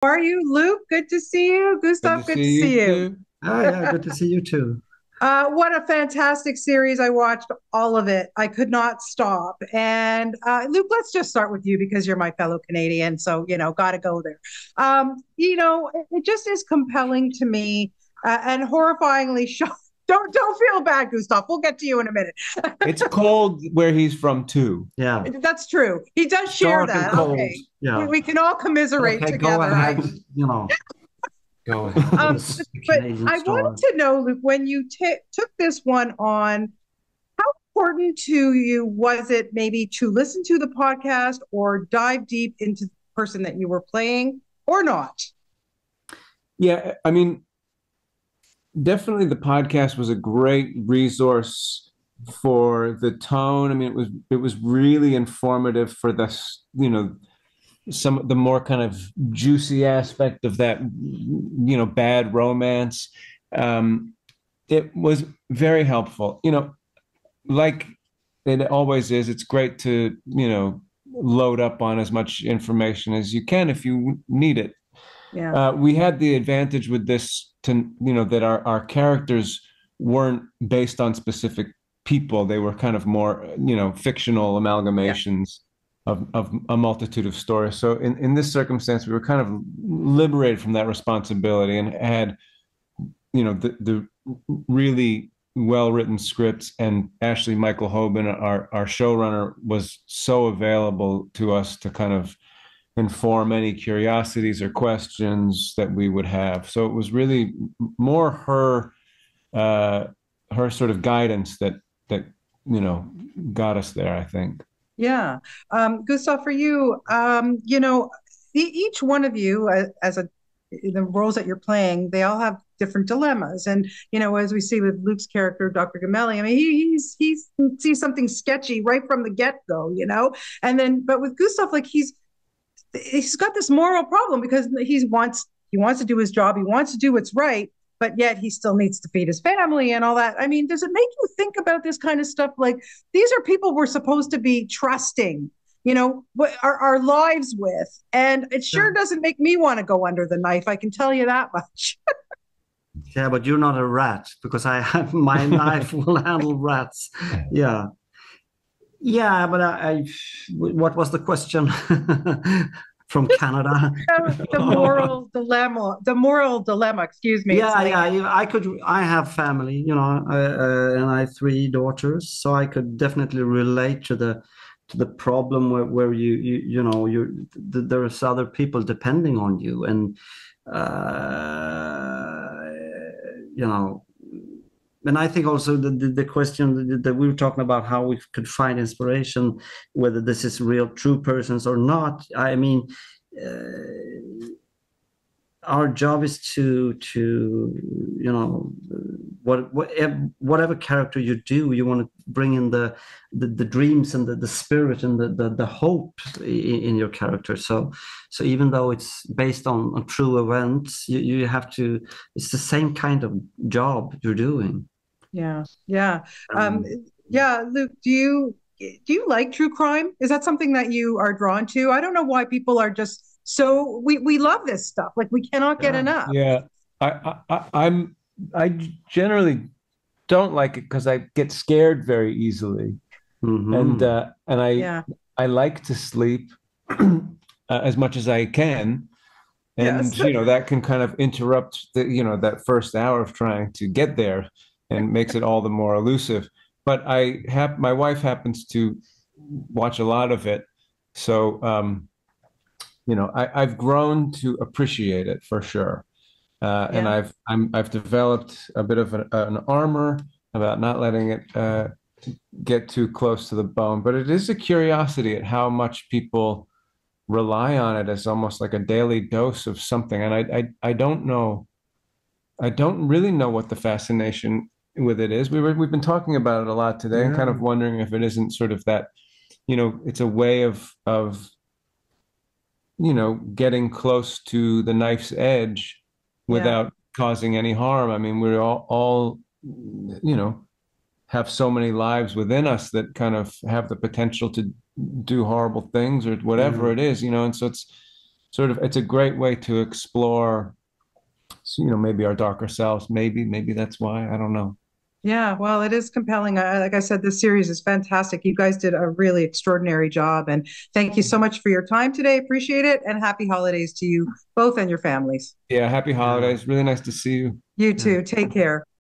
How are you, Luke? Good to see you. Good to Gustav, good to see you see you. too. Ah, yeah, good to see you too. What a fantastic series. I watched all of it. I could not stop. And Luke, let's just start with you because you're my fellow Canadian. So, got to go there. It just is compelling to me and horrifyingly shocking. Don't feel bad, Gustav. We'll get to you in a minute. It's cold where he's from too. Yeah, That's true. He does it's share dark and that. cold. Okay. We, Yeah. we can all commiserate Okay, go together. ahead. Go ahead with Um, this but Canadian I wanted story. to know, Luke, when you took this one on, how important to you was it maybe to listen to the podcast or dive deep into the person that you were playing or not? Yeah, I mean, definitely the podcast was a great resource for the tone. I mean, it was really informative for this, some of the more kind of juicy aspect of that, bad romance. Um, it was very helpful. Like it always is, it's great to, load up on as much information as you can if you need it. Yeah. We had the advantage with this to, that our characters weren't based on specific people. They were kind of more, fictional Yeah. amalgamations of a multitude of stories. So in this circumstance, we were kind of liberated from that responsibility and had, the really well-written scripts, and Ashley Michael Hoban, our showrunner, was so available to us to kind of inform any curiosities or questions that we would have. So it was really more uh, her sort of guidance that got us there, I think. Yeah. Gustav, for you, each one of you, as a the roles that you're playing, they all have different dilemmas. And as we see with Luke's character, Dr. Gamelli, I mean, he sees something sketchy right from the get go, And then, but with Gustav, like he's got this moral problem because he wants to do his job, he wants to do what's right, but yet he still needs to feed his family and all that. I mean, does it make you think about this kind of stuff? Like, these are people we're supposed to be trusting, what our lives with, and it sure Yeah. doesn't make me want to go under the knife. I can tell you that much. Yeah, but you're not a rat because I have my knife will handle rats. Yeah. Yeah, but what was the question from Just Canada? the moral dilemma. The moral dilemma. Excuse me. It's Yeah, late. yeah. I have family, and I have three daughters, so I could definitely relate to the problem where there's other people depending on you, and uh, you know, and I think also the question that we were talking about how we could find inspiration, whether this is real true persons or not. I mean. Our job is to whatever character you do, you want to bring in the dreams and the spirit and the hope in your character. So even though it's based on true events, you have to, it's the same kind of job you're doing. Yeah. Yeah. Um, um, yeah. Luke, do you like true crime? Is that something that you are drawn to? I don't know why people are just so we love this stuff. Like, we cannot get yeah. enough. Yeah, I generally don't like it because I get scared very easily, and Hmm. I like to sleep as much as I can, and Yes. that can kind of interrupt that first hour of trying to get there, and makes it all the more elusive. But my wife happens to watch a lot of it, so I've grown to appreciate it for sure. And Yeah. I've developed a bit of an armor about not letting it get too close to the bone. But it is a curiosity at how much people rely on it as almost like a daily dose of something. And I don't know, I don't really know what the fascination with it is. We've been talking about it a lot today, and kind Yeah. of wondering if it isn't sort of that, it's a way of getting close to the knife's edge Yeah. without causing any harm. I mean, we all, have so many lives within us that kind of have the potential to do horrible things or whatever Yeah. it is, and so sort of, it's a great way to explore, maybe our darker selves. Maybe that's why. I don't know. Yeah, well, it is compelling. Like I said, this series is fantastic. You guys did a really extraordinary job. And thank you so much for your time today. Appreciate it. And happy holidays to you both and your families. Yeah, happy Yeah. holidays. Really nice to see you. You Yeah. too. Take care.